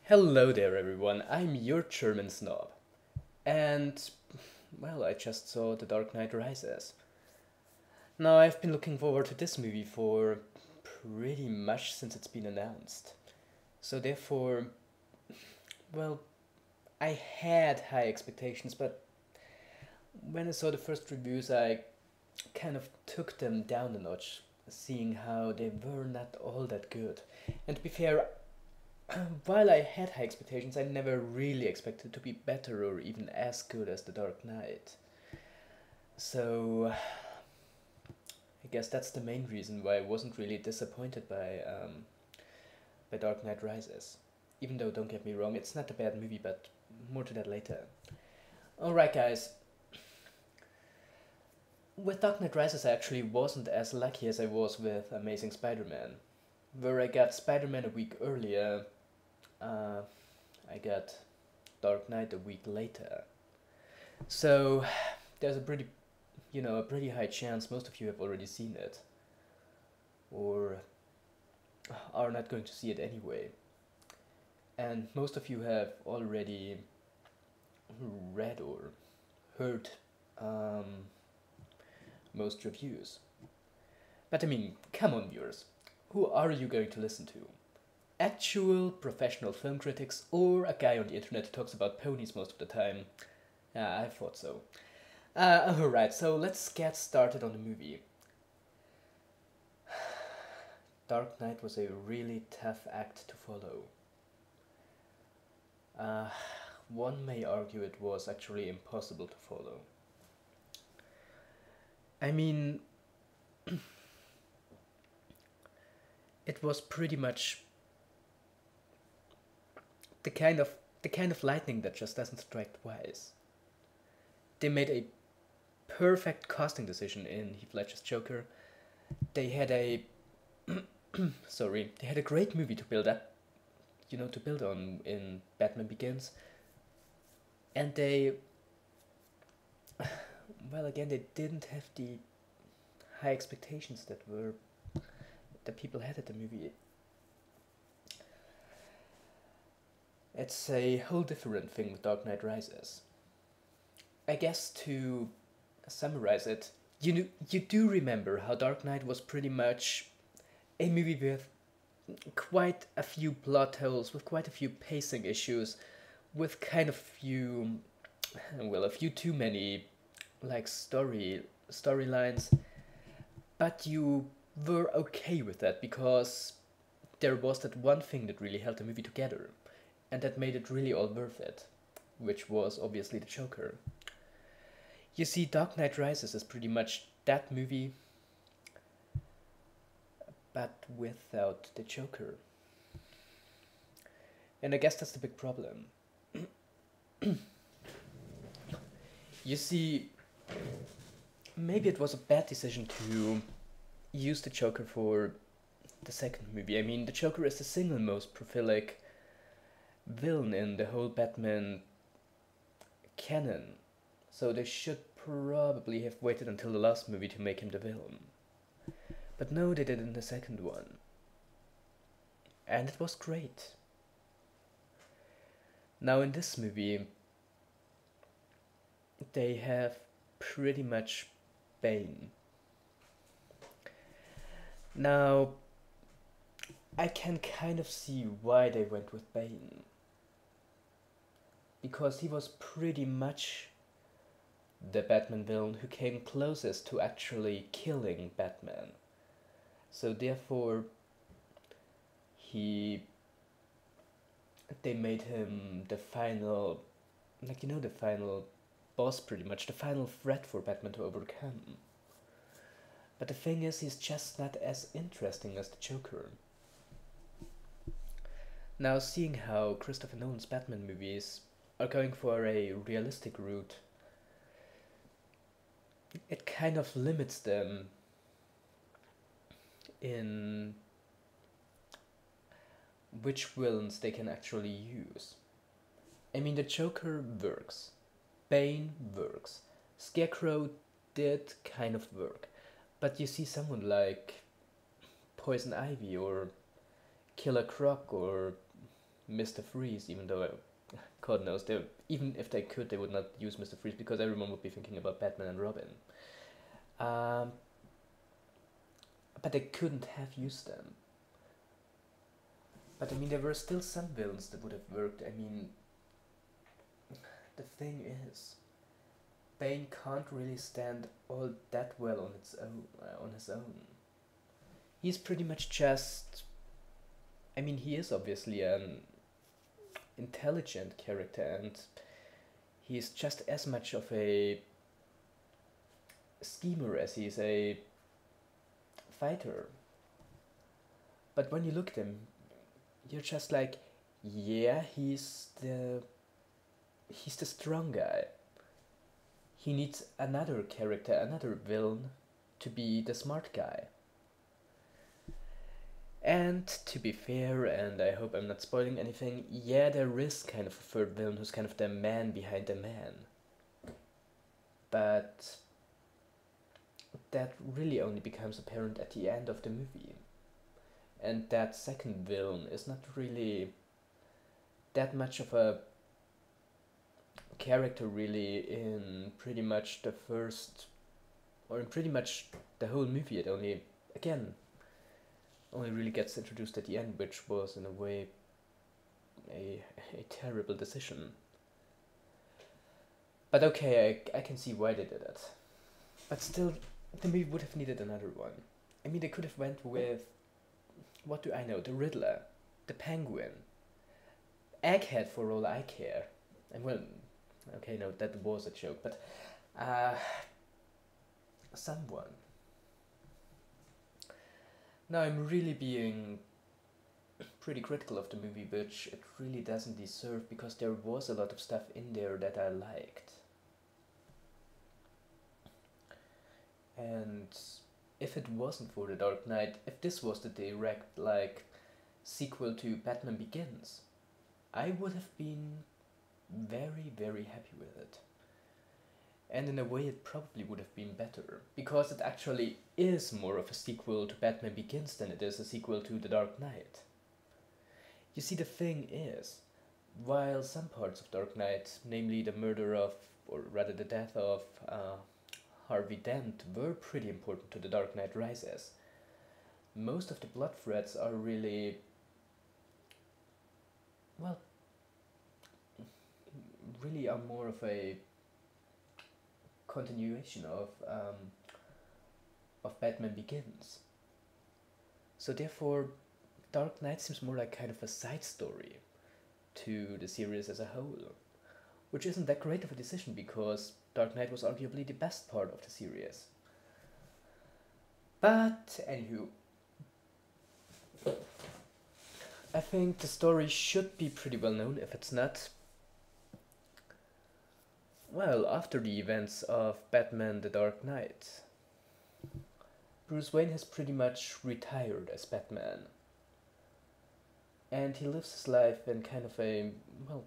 Hello there, everyone. I'm your German snob. And, well, I just saw The Dark Knight Rises. Now, I've been looking forward to this movie for pretty much since it's been announced. So, therefore, well, I had high expectations, but when I saw the first reviews, I kind of took them down a notch, seeing how they were not all that good. And to be fair, while I had high expectations, I never really expected to be better or even as good as The Dark Knight. So I guess that's the main reason why I wasn't really disappointed by Dark Knight Rises. Even though, don't get me wrong, it's not a bad movie, but more to that later. Alright, guys. With Dark Knight Rises, I actually wasn't as lucky as I was with Amazing Spider Man, where I got Spider Man a week earlier. Uh, I got Dark Knight a week later. So there's a pretty high chance most of you have already seen it, or are not going to see it anyway. And most of you have already read or heard um, most reviews. But I mean, come on, viewers. Who are you going to listen to? Actual professional film critics or a guy on the internet who talks about ponies most of the time? I thought so. Alright, so let's get started on the movie. Dark Knight was a really tough act to follow. One may argue it was actually impossible to follow. I mean, it was pretty much the kind of the kind of lightning that just doesn't strike twice. They made a perfect casting decision in Heath Ledger's Joker. They had a they had a great movie to build up, to build on in Batman Begins, and they didn't have the high expectations that people had at the movie. It's a whole different thing with Dark Knight Rises. I guess to summarize it, you do remember how Dark Knight was pretty much a movie with quite a few plot holes, with quite a few pacing issues, with kind of a few too many like storylines, but you were okay with that because there was that one thing that really held the movie together, and that made it really all worth it, which was obviously the Joker. You see, Dark Knight Rises is pretty much that movie, but without the Joker. And I guess that's the big problem. You see, maybe it was a bad decision to use the Joker for the second movie. I mean, the Joker is the single most prolific villain in the whole Batman canon, so they should probably have waited until the last movie to make him the villain. But no, they did in the second one. And it was great. Now in this movie, they have pretty much Bane. Now, I can kind of see why they went with Bane. Because he was pretty much the Batman villain who came closest to actually killing Batman. So therefore, they made him the final, the final boss, pretty much, the final threat for Batman to overcome. But the thing is, he's just not as interesting as the Joker. Now, seeing how Christopher Nolan's Batman movies are going for a realistic route, it kind of limits them in which villains they can actually use. I mean, the Joker works, Bane works, Scarecrow did kind of work, but you see someone like Poison Ivy or Killer Croc or Mr. Freeze, even though God knows they even if they could, they would not use Mr. Freeze because everyone would be thinking about Batman and Robin. Um, but they couldn't have used them. But I mean, there were still some villains that would have worked. I mean, the thing is, Bane can't really stand all that well on its own. On his own, he's pretty much just. I mean, he is obviously an intelligent character, and he's just as much of a schemer as he is a fighter. But when you look at him, you're just like, yeah, he's the strong guy. He needs another character, another villain, to be the smart guy. And to be fair, and I hope I'm not spoiling anything, yeah, there is kind of a third villain who's kind of the man behind the man. But that really only becomes apparent at the end of the movie. And that second villain is not really that much of a character really in pretty much the first, or in pretty much the whole movie. It only, again, only really gets introduced at the end, which was in a way a terrible decision. But okay, I can see why they did it. But still, the movie would have needed another one. I mean, they could have went with, what do I know, the Riddler, the Penguin, Egghead for all I care. And well, okay, no, that was a joke, but someone. Now I'm really being pretty critical of the movie, which it really doesn't deserve, because there was a lot of stuff in there that I liked. And if it wasn't for The Dark Knight, if this was the direct, like, sequel to Batman Begins, I would have been very, very happy with it. And in a way it probably would have been better, because it actually is more of a sequel to Batman Begins than it is a sequel to The Dark Knight. You see, the thing is, while some parts of Dark Knight, namely the murder of, or rather the death of Harvey Dent, were pretty important to The Dark Knight Rises, most of the plot threads are really, well, really are more of a continuation of Batman Begins. So therefore, Dark Knight seems more like kind of a side story to the series as a whole, which isn't that great of a decision, because Dark Knight was arguably the best part of the series. But anywho, I think the story should be pretty well known. If it's not, well, after the events of Batman the Dark Knight, Bruce Wayne has pretty much retired as Batman. And he lives his life in kind of a, well,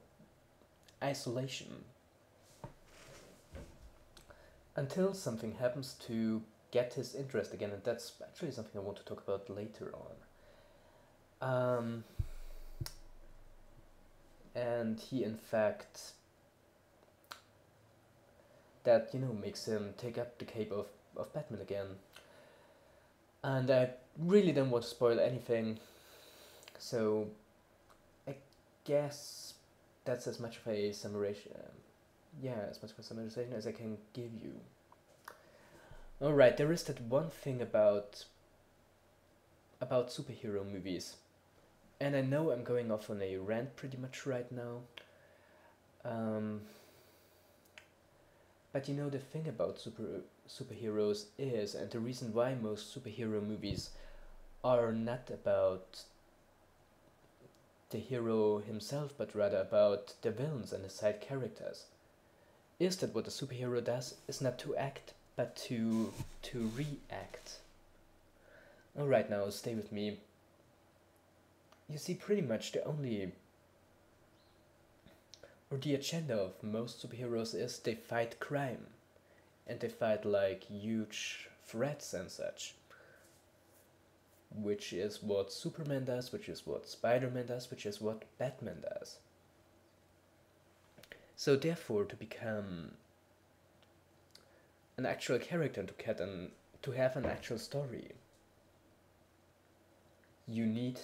isolation. Until something happens to get his interest again, and that's actually something I want to talk about later on. And he, in fact, that, you know, makes him take up the cape of Batman again. And I really don't want to spoil anything, so I guess that's as much of a summarization, as much of a summarization as I can give you. Alright, there is that one thing about superhero movies, and I know I'm going off on a rant pretty much right now, but you know, the thing about superheroes is, and the reason why most superhero movies are not about the hero himself, but rather about the villains and the side characters, is that what the superhero does is not to act, but to react. Alright, now stay with me. You see, pretty much the only, or the agenda of most superheroes is they fight crime, and they fight like huge threats and such. which is what Superman does, which is what Spider-Man does, which is what Batman does. So therefore, to become an actual character and to have an actual story, you need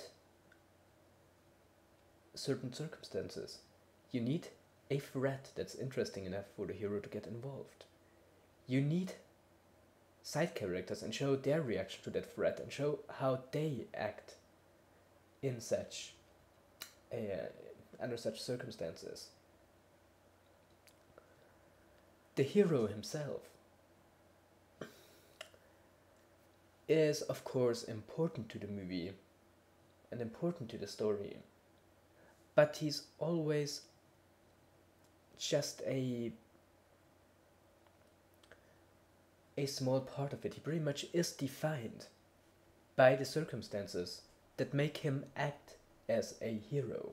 certain circumstances. You need a threat that's interesting enough for the hero to get involved. You need side characters and show their reaction to that threat and show how they act in such under such circumstances. The hero himself is of course important to the movie and important to the story, but he's always just a small part of it. He pretty much is defined by the circumstances that make him act as a hero.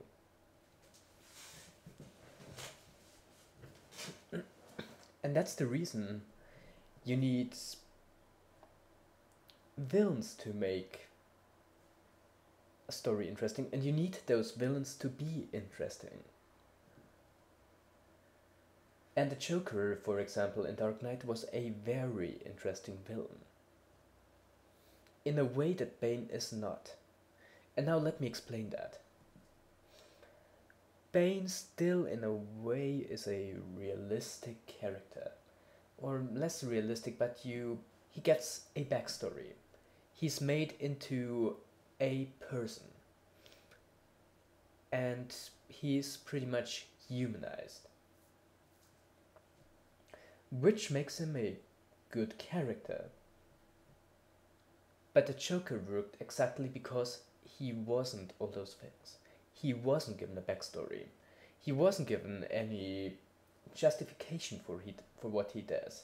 And that's the reason you need villains to make a story interesting, and you need those villains to be interesting. And the Joker, for example, in Dark Knight was a very interesting villain. In a way that Bane is not. And now let me explain that. Bane still, in a way, is a realistic character. Or less realistic, but he gets a backstory. He's made into a person. And he's pretty much humanized. Which makes him a good character. But the Joker worked exactly because he wasn't all those things. He wasn't given a backstory. He wasn't given any justification for what he does.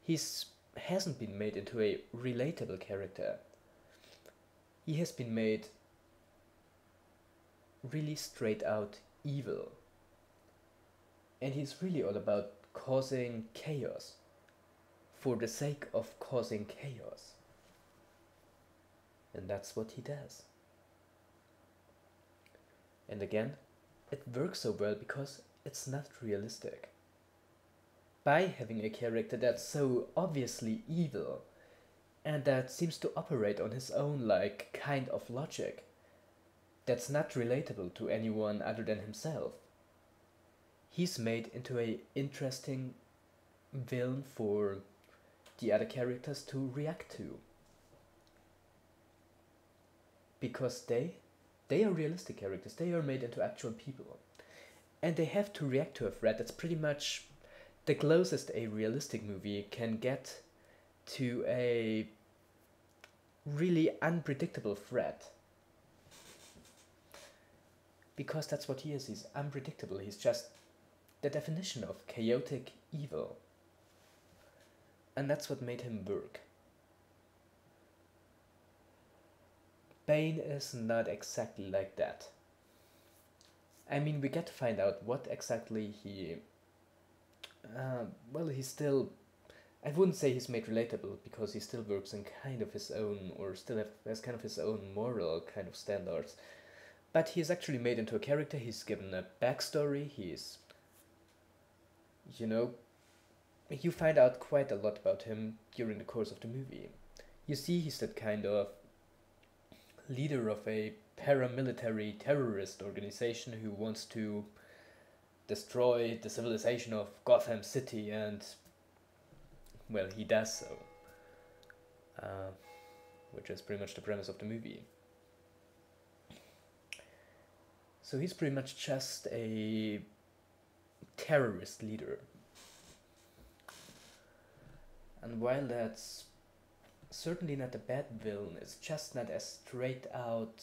He hasn't been made into a relatable character. He has been made really straight out evil. And he's really all about causing chaos for the sake of causing chaos. And that's what he does. And again, it works so well because it's not realistic. By having a character that's so obviously evil and that seems to operate on his own kind of logic that's not relatable to anyone other than himself, he's made into an interesting villain for the other characters to react to. Because they are realistic characters, they are made into actual people. And they have to react to a threat that's pretty much the closest a realistic movie can get to a really unpredictable threat. Because that's what he is, he's unpredictable, he's just the definition of chaotic evil. And that's what made him work. Bane is not exactly like that. I mean, we get to find out what exactly he... he's still... I wouldn't say he's made relatable, because he still works in kind of his own, or still has kind of his own moral kind of standards. But he's actually made into a character, he's given a backstory, he's... you find out quite a lot about him during the course of the movie. You see he's that kind of leader of a paramilitary terrorist organization who wants to destroy the civilization of Gotham City, and well, he does so, which is pretty much the premise of the movie. So he's pretty much just a terrorist leader. And while that's certainly not a bad villain, it's just not as straight out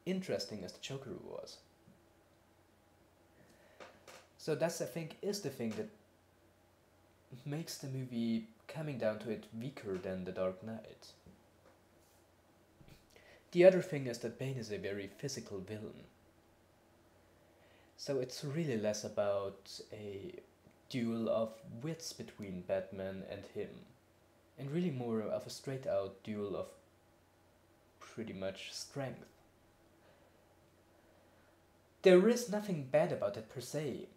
interesting as the Joker was. So that's, I think, is the thing that makes the movie, coming down to it, weaker than The Dark Knight. The other thing is that Bane is a very physical villain. So it's really less about a duel of wits between Batman and him, and really more of a straight out duel of pretty much strength. There is nothing bad about it per se,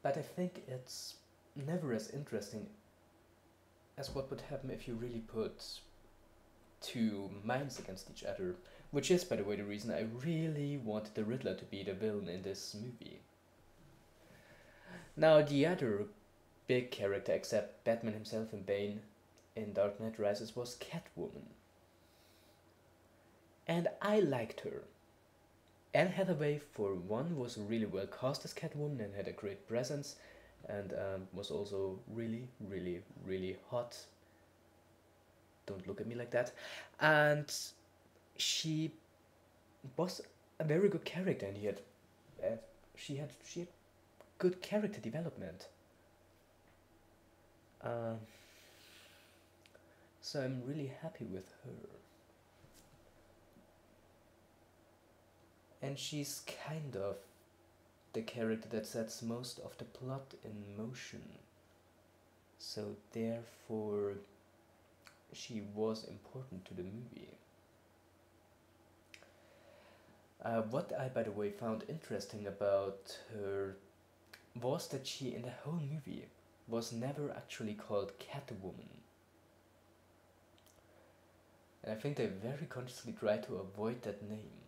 but I think it's never as interesting as what would happen if you really put two minds against each other, which is, by the way, the reason I really wanted the Riddler to be the villain in this movie. Now, the other big character, except Batman himself and Bane in Dark Knight Rises, was Catwoman. And I liked her. Anne Hathaway, for one, was really well cast as Catwoman and had a great presence, and was also really, really, really hot. Don't look at me like that. And she was a very good character, and she had good character development. So I'm really happy with her. And she's kind of the character that sets most of the plot in motion. So therefore, she was important to the movie. What I, by the way, found interesting about her was that she, in the whole movie, was never actually called Catwoman. And I think they very consciously tried to avoid that name.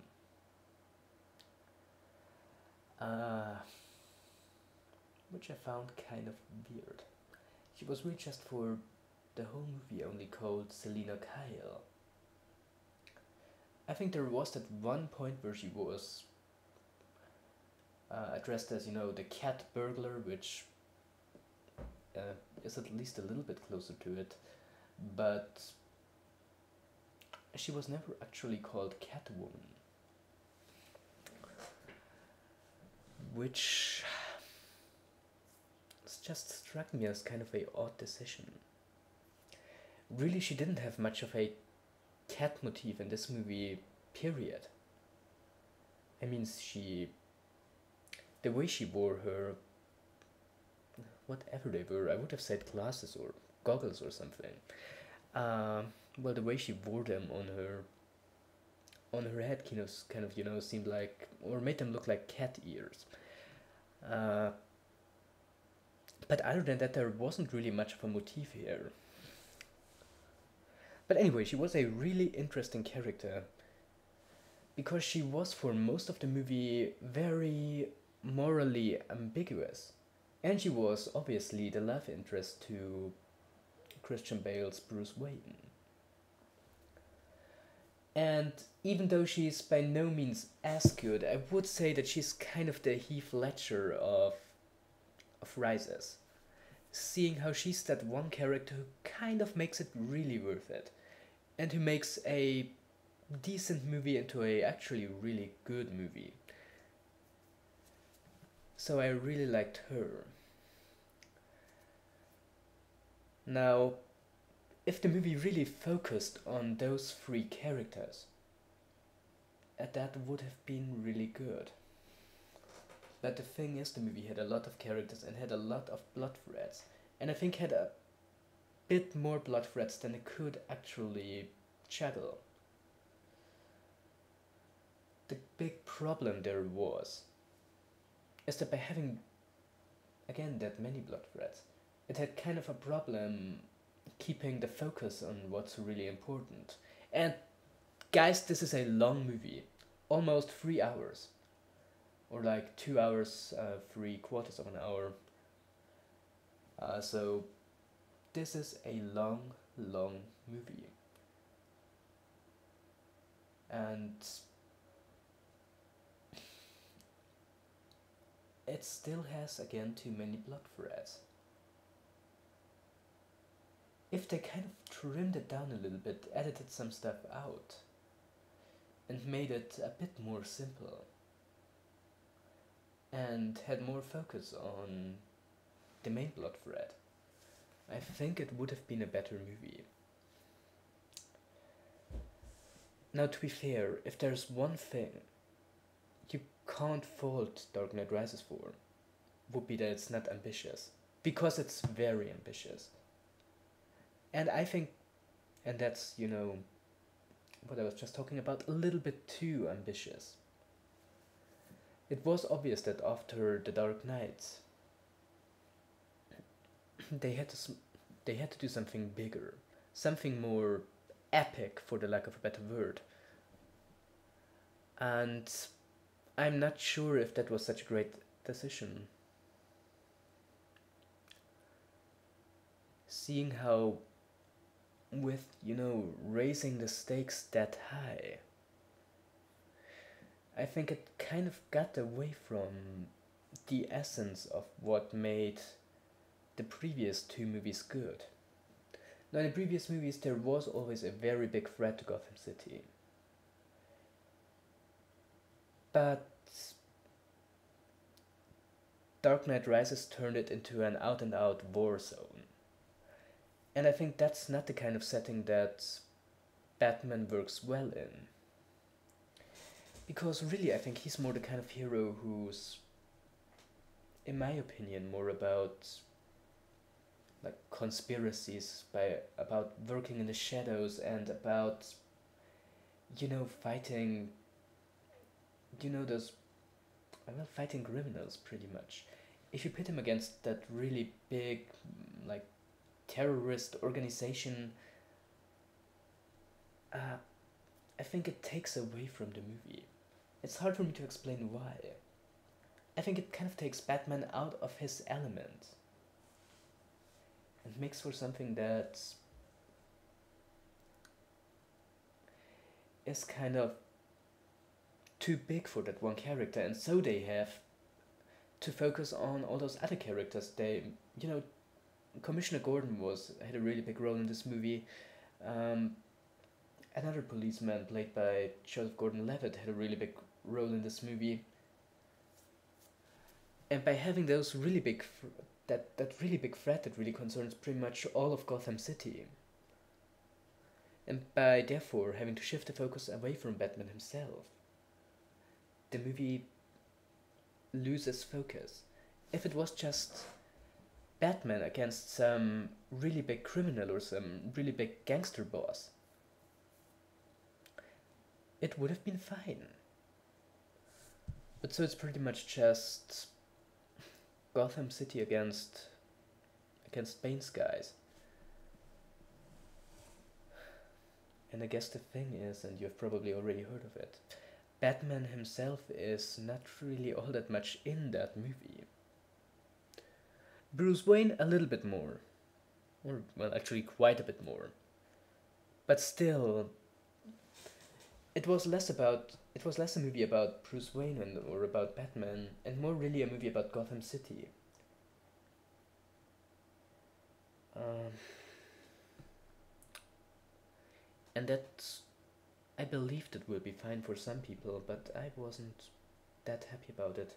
Which I found kind of weird. She was really just for the whole movie only called Selina Kyle. I think there was that one point where she was addressed as, the cat burglar, which is at least a little bit closer to it, but she was never actually called Catwoman. Which just struck me as kind of a odd decision. Really, she didn't have much of a cat motif in this movie, period. I mean, the way she wore her, whatever they were, I would have said glasses or goggles or something. Well, the way she wore them on her head kind of seemed like, or made them look like cat ears. But other than that, there wasn't really much of a motif here. But anyway, she was a really interesting character because she was, for most of the movie, very morally ambiguous. And she was obviously the love interest to Christian Bale's Bruce Wayne. And even though she's by no means as good, I would say that she's kind of the Heath Ledger of Rises. Seeing how she's that one character who kind of makes it really worth it, and who makes a decent movie into a actually really good movie. So I really liked her. Now, if the movie really focused on those three characters, that would have been really good. But the thing is, the movie had a lot of characters and had a lot of blood threads, and I think had a bit more blood threads than it could actually juggle. The big problem there is that by having, again, that many blood threads, it had kind of a problem keeping the focus on what's really important. And guys, this is a long movie, almost 3 hours, or like 2 hours, 3/4 of an hour. So this is a long movie, and it still has, again, too many blood threads. If they kind of trimmed it down a little bit, edited some stuff out, and made it a bit more simple, and had more focus on the main plot thread, I think it would have been a better movie. Now, to be fair, if there's one thing you can't fault Dark Knight Rises for, would be that it's not ambitious. Because it's very ambitious. And I think And that's, what I was just talking about, a little bit too ambitious. It was obvious that after The Dark Knight, they had to they had to do something bigger, something more epic, for the lack of a better word. And I'm not sure if that was such a great decision. Seeing how, with, raising the stakes that high, I think it kind of got away from the essence of what made the previous two movies good. Now, in the previous movies, there was always a very big threat to Gotham City. But Dark Knight Rises turned it into an out and out war zone. And I think that's not the kind of setting that Batman works well in. Because really, I think he's more the kind of hero who's, in my opinion, more about like conspiracies, by about working in the shadows, and about, fighting, those, well, fighting criminals pretty much. If you pit him against that really big, like, terrorist organization, uh, I think it takes away from the movie. It's hard for me to explain why. I think it kind of takes Batman out of his element and makes for something that is kind of too big for that one character, and so they have to focus on all those other characters. Commissioner Gordon had a really big role in this movie. Um, Another policeman played by Joseph Gordon-Levitt had a really big role in this movie. And by having those really big, that really big threat that really concerns pretty much all of Gotham City, and by therefore having to shift the focus away from Batman himself, the movie loses focus. If it was just Batman against some really big criminal or some really big gangster boss, it would have been fine. But so it's pretty much just Gotham City against Bane's guys. And I guess the thing is, and you've probably already heard of it, Batman himself is not really all that much in that movie. Bruce Wayne a little bit more. Or, well, actually quite a bit more. But still, it was less a movie about Bruce Wayne or about Batman, and more really a movie about Gotham City. And that, I believed it will be fine for some people, but I wasn't that happy about it.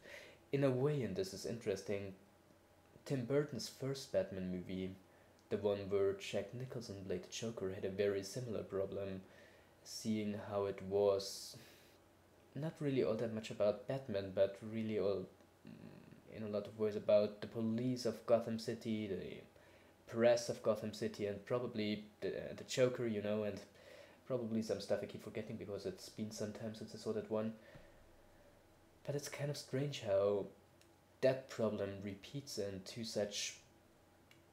In a way, and this is interesting, Tim Burton's first Batman movie, the one where Jack Nicholson played the Joker, had a very similar problem, seeing how it was not really all that much about Batman, but really all, in a lot of ways, about the police of Gotham City, the press of Gotham City, and probably the Joker, and probably some stuff I keep forgetting because it's been some time since I saw that one. But it's kind of strange how that problem repeats in two such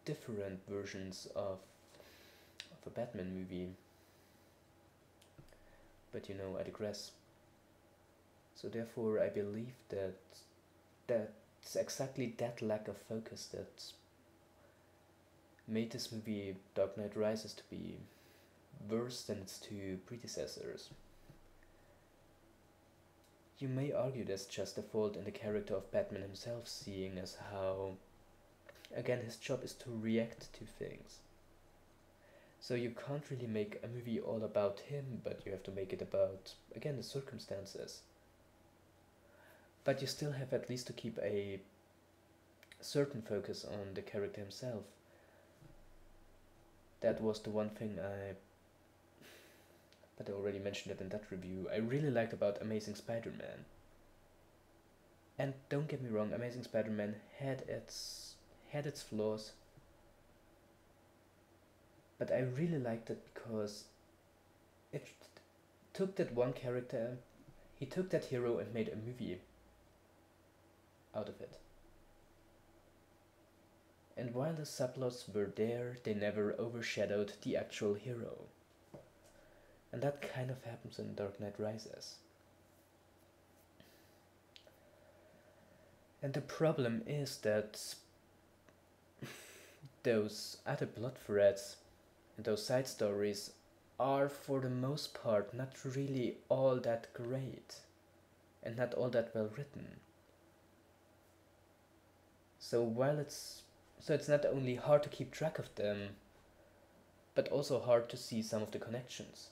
different versions of a Batman movie. But I digress. So therefore, I believe that's exactly that lack of focus that made this movie, Dark Knight Rises, to be worse than its two predecessors. You may argue that's just a fault in the character of Batman himself, seeing as how, again, his job is to react to things. So you can't really make a movie all about him, but you have to make it about, again, the circumstances. But you still have at least to keep a certain focus on the character himself. That was the one thing but I already mentioned it in that review, I really liked about Amazing Spider-Man. And don't get me wrong, Amazing Spider-Man had its flaws, but I really liked it because it took that one character, he took that hero and made a movie out of it. And while the subplots were there, they never overshadowed the actual hero. And that kind of happens in Dark Knight Rises. And the problem is that those other plot threads and those side stories are for the most part not really all that great and not all that well written. So it's not only hard to keep track of them, but also hard to see some of the connections.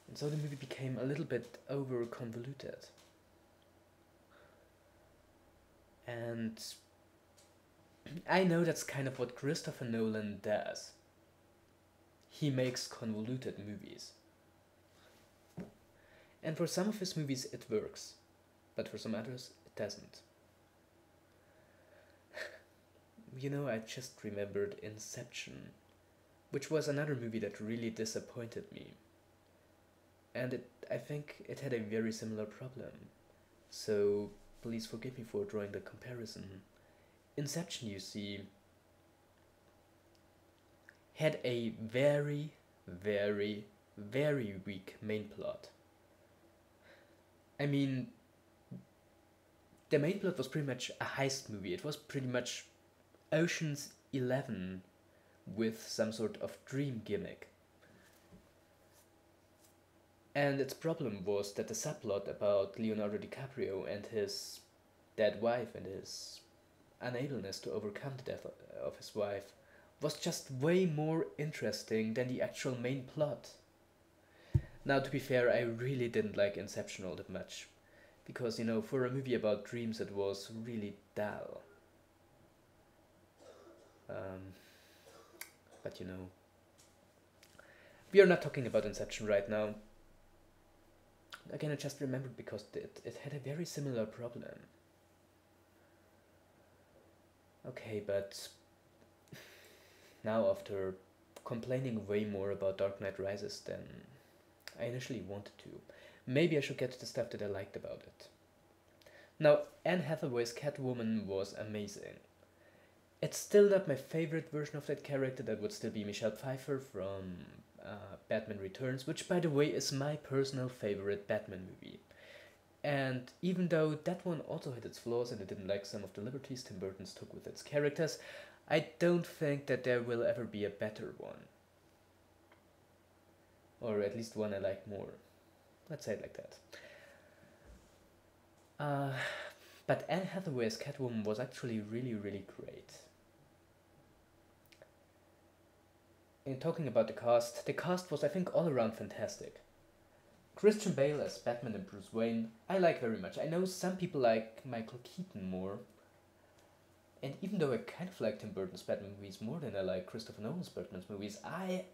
And so the movie became a little bit over convoluted. And I know that's kind of what Christopher Nolan does. He makes convoluted movies. And for some of his movies it works, but for some others it doesn't. You know, I just remembered Inception, which was another movie that really disappointed me. And I think it had a very similar problem. So please forgive me for drawing the comparison. Inception, you see, had a very, very, very weak main plot. I mean, the main plot was pretty much a heist movie. It was pretty much Ocean's 11 with some sort of dream gimmick. And its problem was that the subplot about Leonardo DiCaprio and his dead wife and his unableness to overcome the death of his wife was just way more interesting than the actual main plot. Now, to be fair, I really didn't like Inception all that much, because, you know, for a movie about dreams it was really dull. But you know, we are not talking about Inception right now. Again, I just remembered because it had a very similar problem. Okay, but now after complaining way more about Dark Knight Rises than I initially wanted to, maybe I should get to the stuff that I liked about it. Now, Anne Hathaway's Catwoman was amazing. It's still not my favorite version of that character. That would still be Michelle Pfeiffer from Batman Returns, which, by the way, is my personal favorite Batman movie. And even though that one also had its flaws and I didn't like some of the liberties Tim Burton took with its characters, I don't think that there will ever be a better one. Or at least one I like more. Let's say it like that. But Anne Hathaway's Catwoman was actually really, really great. In talking about the cast was, I think, all around fantastic. Christian Bale as Batman and Bruce Wayne, I like very much. I know some people like Michael Keaton more. And even though I kind of like Tim Burton's Batman movies more than I like Christopher Nolan's Batman movies, I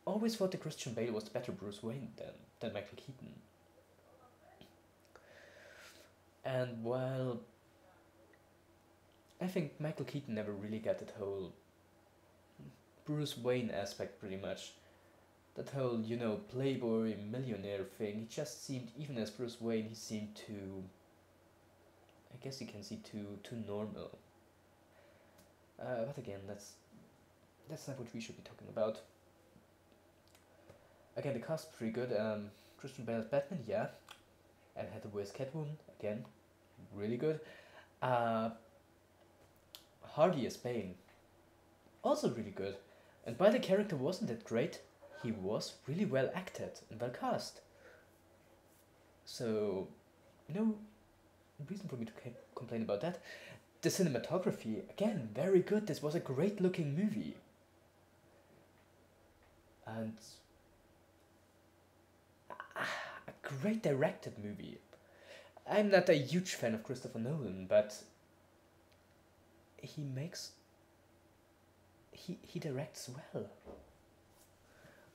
always thought that Christian Bale was the better Bruce Wayne than Michael Keaton. And while I think Michael Keaton never really got that whole Bruce Wayne aspect pretty much, that whole, you know, playboy millionaire thing, he just seemed, even as Bruce Wayne, he seemed too, I guess you can see too normal. But again, that's not what we should be talking about. Again, the cast pretty good. Christian Bale as Batman, yeah. Anne Hathaway's Catwoman, again, really good. Hardy as Bane, also really good. And while the character wasn't that great, he was really well acted and well cast. So, no reason for me to complain about that. The cinematography, again, very good. This was a great looking movie. And a great directed movie. I'm not a huge fan of Christopher Nolan, but he directs well.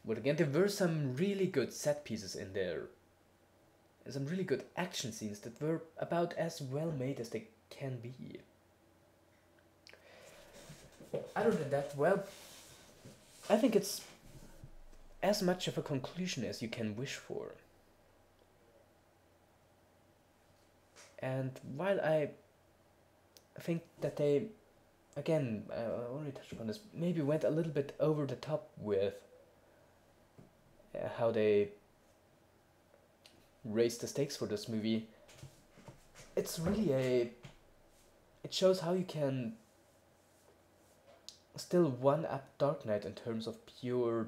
But again, there were some really good set pieces in there. And some really good action scenes that were about as well made as they can be. Other than that, well, I think it's as much of a conclusion as you can wish for. And while I think that they, again, I already touched upon this, maybe went a little bit over the top with how they raised the stakes for this movie, it's really a. It shows how you can still one up Dark Knight in terms of pure.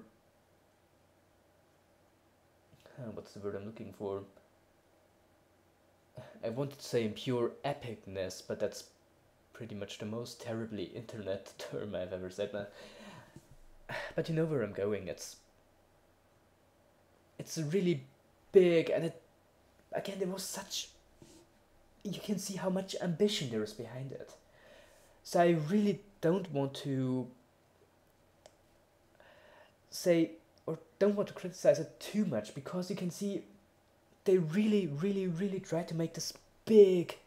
What's the word I'm looking for? I wanted to say pure epicness, but that's pretty much the most terribly internet term I've ever said. But you know where I'm going. It's really big, and it again there was such. You can see how much ambition there is behind it. So I really don't want to say or don't want to criticize it too much, because you can see they really try to make this big,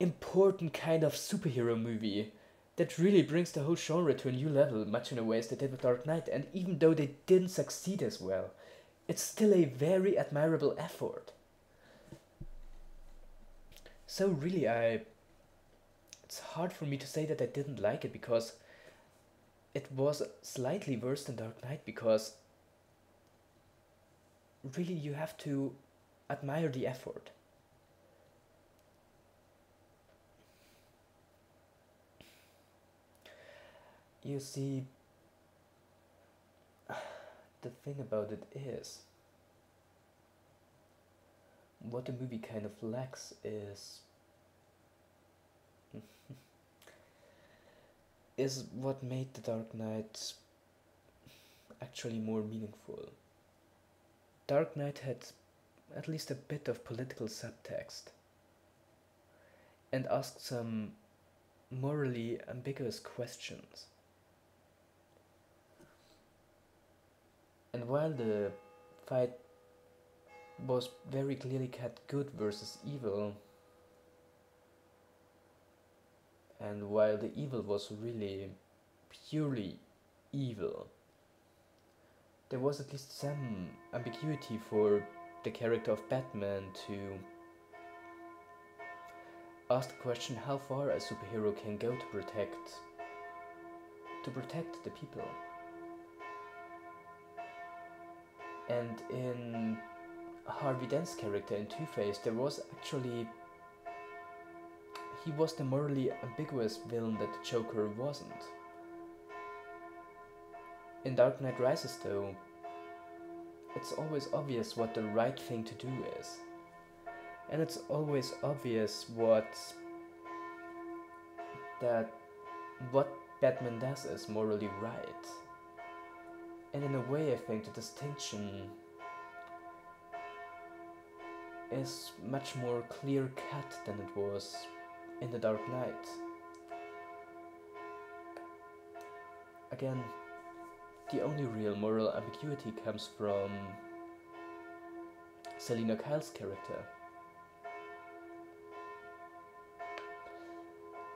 important kind of superhero movie that really brings the whole genre to a new level, much in a way as they did with Dark Knight. And even though they didn't succeed as well, it's still a very admirable effort. So really, it's hard for me to say that I didn't like it, because it was slightly worse than Dark Knight, because really you have to admire the effort. You see, the thing about it is, what the movie kind of lacks is what made The Dark Knight actually more meaningful. Dark Knight had at least a bit of political subtext and asked some morally ambiguous questions. And while the fight was very clearly cut good versus evil, and while the evil was really purely evil, there was at least some ambiguity for the character of Batman to ask the question how far a superhero can go to protect the people. And in Harvey Dent's character in Two-Face, there was actually, he was the morally ambiguous villain that the Joker wasn't. In Dark Knight Rises, though, it's always obvious what the right thing to do is. And it's always obvious what Batman does is morally right. And in a way, I think the distinction is much more clear-cut than it was in The Dark Knight. Again, the only real moral ambiguity comes from Selina Kyle's character.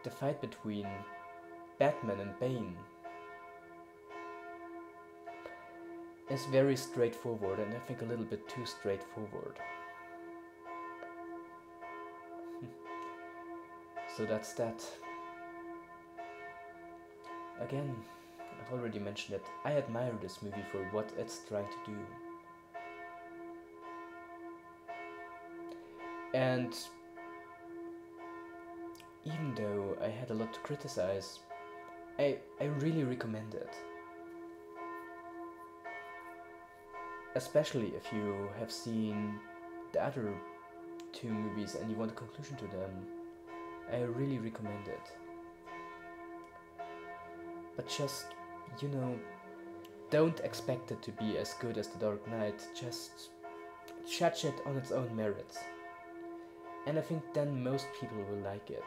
The fight between Batman and Bane is very straightforward, and I think a little bit too straightforward. So that's that. Again, I've already mentioned it, I admire this movie for what it's trying to do. And even though I had a lot to criticize, I really recommend it. Especially if you have seen the other two movies and you want a conclusion to them, I really recommend it. But just, don't expect it to be as good as The Dark Knight, just judge it on its own merits. And I think then most people will like it.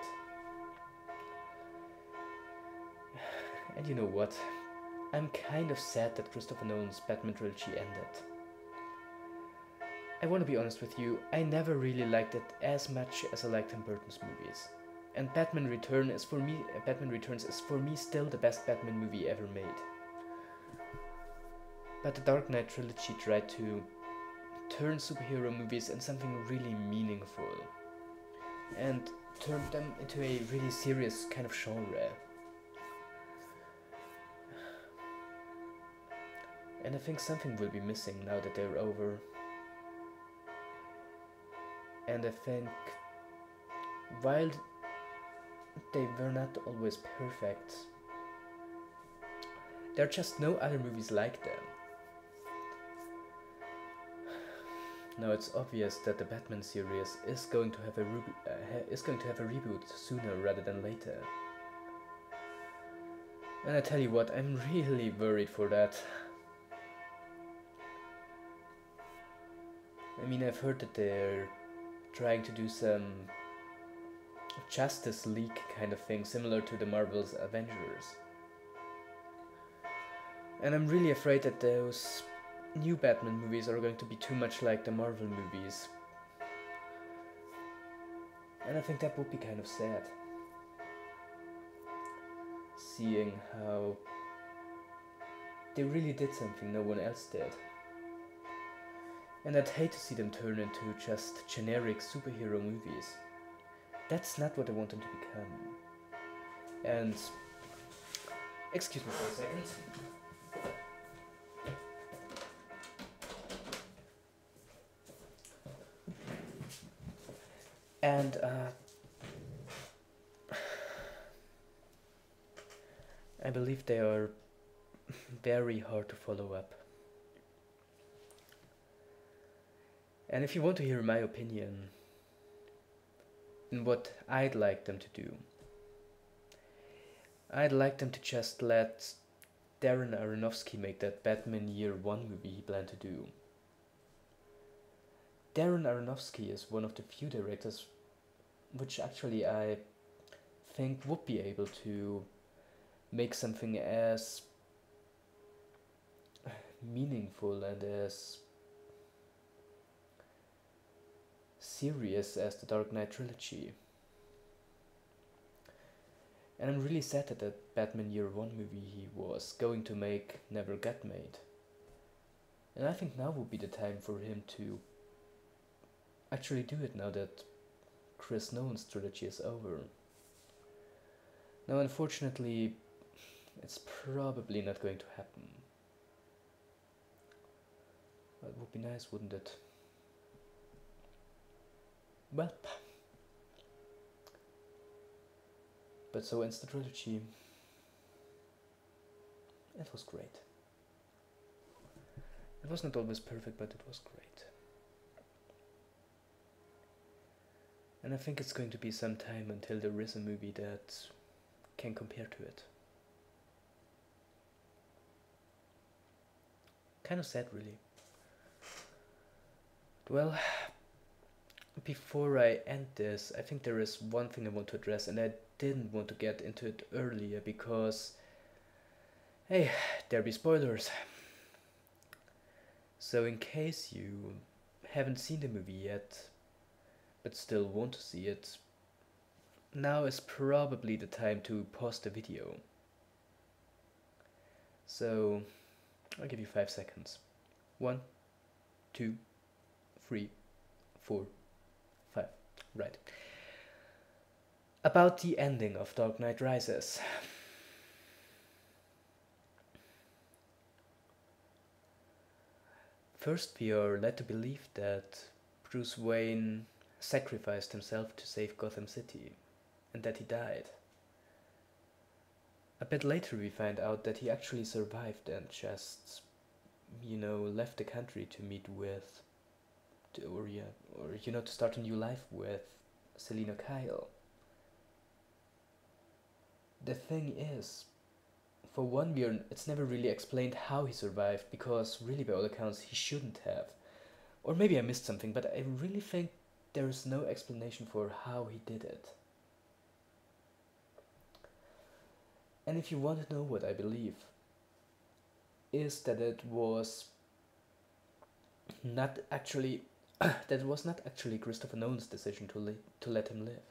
And you know what? I'm kind of sad that Christopher Nolan's Batman trilogy ended. I want to be honest with you, I never really liked it as much as I liked Tim Burton's movies. And Batman Returns is for me still the best Batman movie ever made. But the Dark Knight trilogy tried to turn superhero movies into something really meaningful and turned them into a really serious kind of genre. And I think something will be missing now that they're over. And I think while they were not always perfect, there are just no other movies like them. Now it's obvious that the Batman series is going to have a reboot sooner rather than later. And I tell you what, I'm really worried for that. I mean, I've heard that they're trying to do some Justice League kind of thing, similar to the Marvel's Avengers. And I'm really afraid that those new Batman movies are going to be too much like the Marvel movies. And I think that would be kind of sad. Seeing how they really did something no one else did. And I'd hate to see them turn into just generic superhero movies. That's not what I want them to become. And excuse me for a second. And I believe they are very hard to follow up. And if you want to hear my opinion in what I'd like them to do, I'd like them to just let Darren Aronofsky make that Batman Year One movie he planned to do. Darren Aronofsky is one of the few directors which actually I think would be able to make something as meaningful and as serious as the Dark Knight trilogy. And I'm really sad that the Batman Year One movie he was going to make never got made. And I think now would be the time for him to actually do it, now that Chris Nolan's trilogy is over. Now unfortunately, it's probably not going to happen. But it would be nice, wouldn't it? Well, but so ends the trilogy. It was great. It was not always perfect, but it was great. And I think it's going to be some time until there is a movie that can compare to it. Kind of sad, really. Well, before I end this, I think there is one thing I want to address, and I didn't want to get into it earlier because, hey, there be spoilers. So in case you haven't seen the movie yet, but still want to see it, now is probably the time to pause the video. So I'll give you 5 seconds. 1, 2, 3, 4, 5. Right. About the ending of Dark Knight Rises. First, we are led to believe that Bruce Wayne sacrificed himself to save Gotham City, and that he died. A bit later we find out that he actually survived and just, left the country to meet with, to start a new life with Selina Kyle. The thing is, for one, it's never really explained how he survived, because really by all accounts he shouldn't have. Or maybe I missed something, but I really think there is no explanation for how he did it. And if you want to know what I believe, is that it was not actually Christopher Nolan's decision to let him live.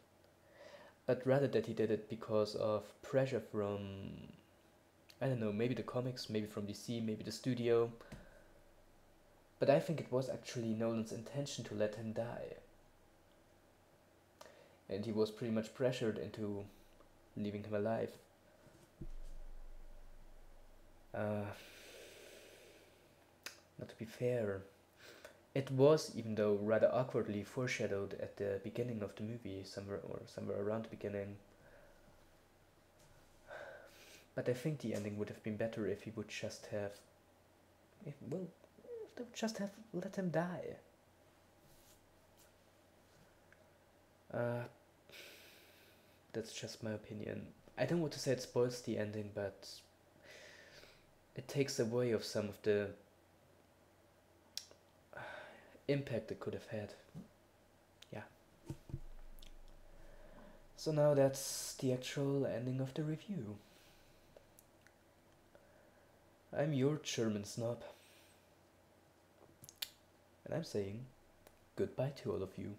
but rather that he did it because of pressure from, I don't know, maybe the comics, maybe from DC, maybe the studio. But I think it was actually Nolan's intention to let him die. And he was pretty much pressured into leaving him alive. Uh, Not to be fair, it was, even though rather awkwardly foreshadowed at the beginning of the movie, somewhere around the beginning. But I think the ending would have been better if he would just have, well, if they would just have let him die. Uh, that's just my opinion. I don't want to say it spoils the ending, but it takes away of some of the impact it could have had. Yeah. So now that's the actual ending of the review. I'm your German snob. And I'm saying goodbye to all of you.